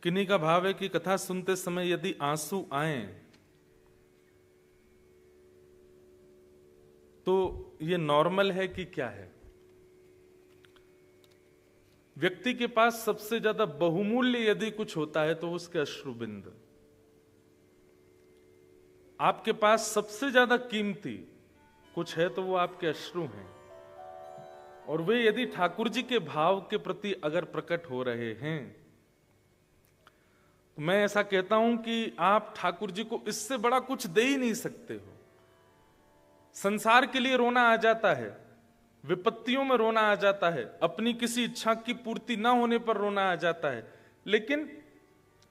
किन्हीं का भाव है कि कथा सुनते समय यदि आंसू आए तो ये नॉर्मल है कि क्या है? व्यक्ति के पास सबसे ज्यादा बहुमूल्य यदि कुछ होता है तो उसके अश्रुबिंद। आपके पास सबसे ज्यादा कीमती कुछ है तो वो आपके अश्रु हैं, और वे यदि ठाकुर जी के भाव के प्रति अगर प्रकट हो रहे हैं तो मैं ऐसा कहता हूं कि आप ठाकुर जी को इससे बड़ा कुछ दे ही नहीं सकते हो। संसार के लिए रोना आ जाता है, विपत्तियों में रोना आ जाता है, अपनी किसी इच्छा की पूर्ति ना होने पर रोना आ जाता है, लेकिन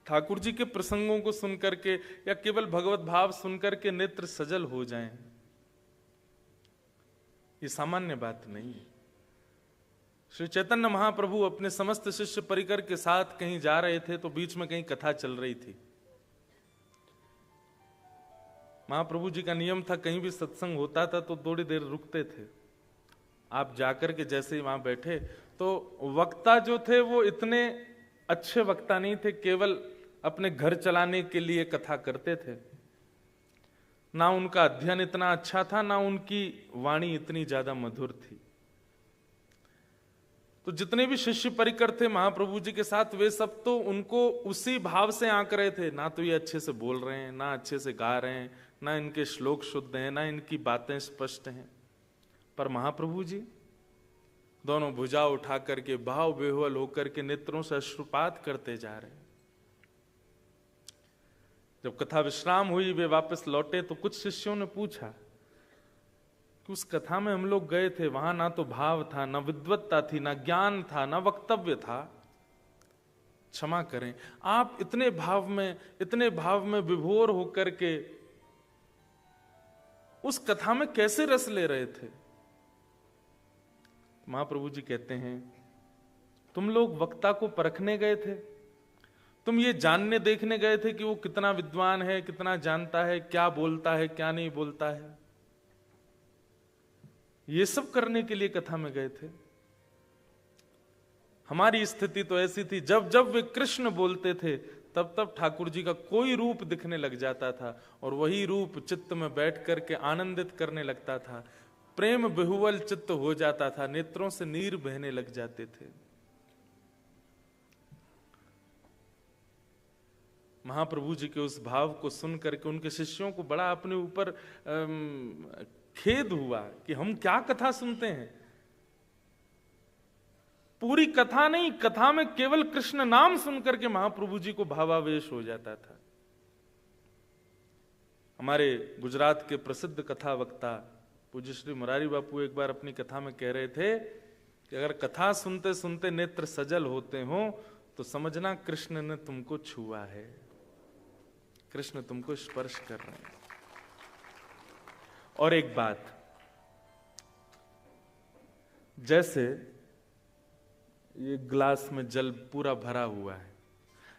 ठाकुर जी के प्रसंगों को सुनकर के या केवल भगवत भाव सुनकर के नेत्र सजल हो जाएं, ये सामान्य बात नहीं है। श्री चैतन्य महाप्रभु अपने समस्त शिष्य परिकर के साथ कहीं जा रहे थे तो बीच में कहीं कथा चल रही थी। महाप्रभु जी का नियम था कहीं भी सत्संग होता था तो थोड़ी देर रुकते थे। आप जाकर के जैसे ही वहां बैठे तो वक्ता जो थे वो इतने अच्छे वक्ता नहीं थे, केवल अपने घर चलाने के लिए कथा करते थे। ना उनका अध्ययन इतना अच्छा था, ना उनकी वाणी इतनी ज्यादा मधुर थी। तो जितने भी शिष्य परिकर थे महाप्रभु जी के साथ, वे सब तो उनको उसी भाव से आंक रहे थे। ना तो ये अच्छे से बोल रहे हैं, ना अच्छे से गा रहे हैं, ना इनके श्लोक शुद्ध हैं, ना इनकी बातें स्पष्ट हैं, पर महाप्रभु जी दोनों भुजा उठा करके भाव बेहुल होकर के नेत्रों से अश्रुपात करते जा रहे हैं। जब कथा विश्राम हुई, वे वापस लौटे तो कुछ शिष्यों ने पूछा कि उस कथा में हम लोग गए थे, वहां ना तो भाव था, ना विद्वत्ता थी, ना ज्ञान था, ना वक्तव्य था। क्षमा करें, आप इतने भाव में विभोर होकर के उस कथा में कैसे रस ले रहे थे? महाप्रभु जी कहते हैं, तुम लोग वक्ता को परखने गए थे, तुम ये जानने देखने गए थे कि वो कितना विद्वान है, कितना जानता है, क्या बोलता है, क्या नहीं बोलता है। ये सब करने के लिए कथा में गए थे। हमारी स्थिति तो ऐसी थी, जब जब वे कृष्ण बोलते थे तब तब ठाकुर जी का कोई रूप दिखने लग जाता था, और वही रूप चित्त में बैठ करके आनंदित करने लगता था। प्रेम बेहुवल चित्त हो जाता था, नेत्रों से नीर बहने लग जाते थे। महाप्रभु जी के उस भाव को सुन करके उनके शिष्यों को बड़ा अपने ऊपर खेद हुआ कि हम क्या कथा सुनते हैं। पूरी कथा नहीं, कथा में केवल कृष्ण नाम सुनकर के महाप्रभु जी को भावावेश हो जाता था। हमारे गुजरात के प्रसिद्ध कथा वक्ता पूज्य श्री मुरारी बापू एक बार अपनी कथा में कह रहे थे कि अगर कथा सुनते सुनते नेत्र सजल होते हो तो समझना कृष्ण ने तुमको छुआ है, कृष्ण तुमको स्पर्श कर रहे हैं। और एक बात, जैसे ये ग्लास में जल पूरा भरा हुआ है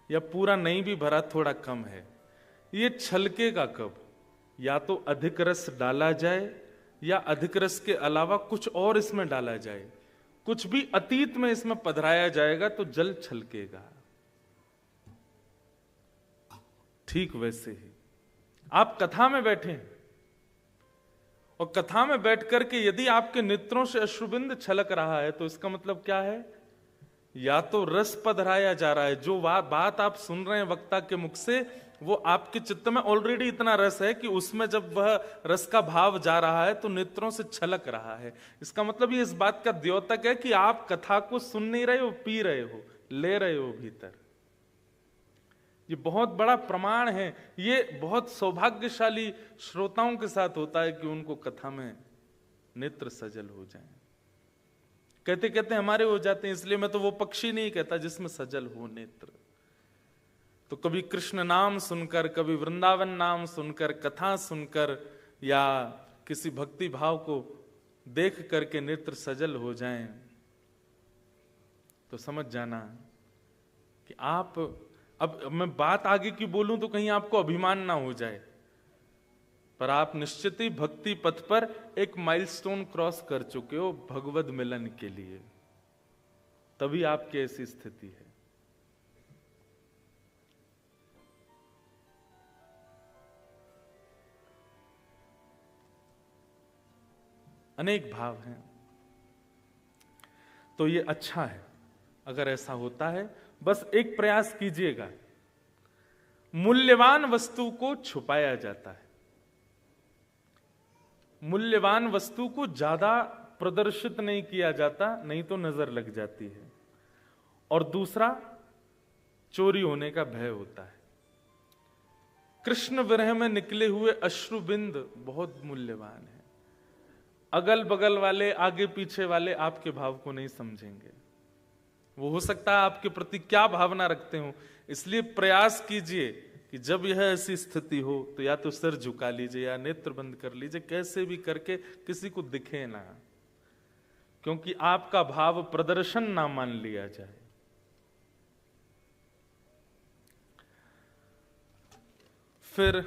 या पूरा नहीं भी भरा, थोड़ा कम है, ये छलकेगा कब? या तो अधिक रस डाला जाए या अधिक रस के अलावा कुछ और इसमें डाला जाए। कुछ भी अतीत में इसमें पधराया जाएगा तो जल छलकेगा। ठीक वैसे ही आप कथा में बैठे हैं और कथा में बैठ करके यदि आपके नेत्रों से अश्रुबिंद छलक रहा है तो इसका मतलब क्या है? या तो रस पधराया जा रहा है, जो बात आप सुन रहे हैं वक्ता के मुख से, वो आपके चित्त में ऑलरेडी इतना रस है कि उसमें जब वह रस का भाव जा रहा है तो नेत्रों से छलक रहा है। इसका मतलब ये इस बात का द्योतक है कि आप कथा को सुन नहीं रहे हो, पी रहे हो, ले रहे हो भीतर। ये बहुत बड़ा प्रमाण है। ये बहुत सौभाग्यशाली श्रोताओं के साथ होता है कि उनको कथा में नेत्र सजल हो जाएं। कहते कहते हमारे हो जाते हैं, इसलिए मैं तो वो पक्षी नहीं कहता जिसमें सजल हो नेत्र। तो कभी कृष्ण नाम सुनकर, कभी वृंदावन नाम सुनकर, कथा सुनकर या किसी भक्ति भाव को देख करके नेत्र सजल हो जाएं तो समझ जाना कि आप, अब मैं बात आगे की बोलूं तो कहीं आपको अभिमान ना हो जाए, पर आप निश्चित ही भक्ति पथ पर एक माइलस्टोन क्रॉस कर चुके हो भगवद मिलन के लिए, तभी आपकी ऐसी स्थिति है। अनेक भाव हैं। तो ये अच्छा है अगर ऐसा होता है। बस एक प्रयास कीजिएगा, मूल्यवान वस्तु को छुपाया जाता है, मूल्यवान वस्तु को ज्यादा प्रदर्शित नहीं किया जाता, नहीं तो नजर लग जाती है। और दूसरा, चोरी होने का भय होता है। कृष्ण विरह में निकले हुए अश्रुबिंद बहुत मूल्यवान है। अगल बगल वाले, आगे पीछे वाले आपके भाव को नहीं समझेंगे। वो हो सकता है आपके प्रति क्या भावना रखते हो। इसलिए प्रयास कीजिए कि जब यह ऐसी स्थिति हो तो या तो सिर झुका लीजिए या नेत्र बंद कर लीजिए, कैसे भी करके किसी को दिखे ना, क्योंकि आपका भाव प्रदर्शन ना मान लिया जाए। फिर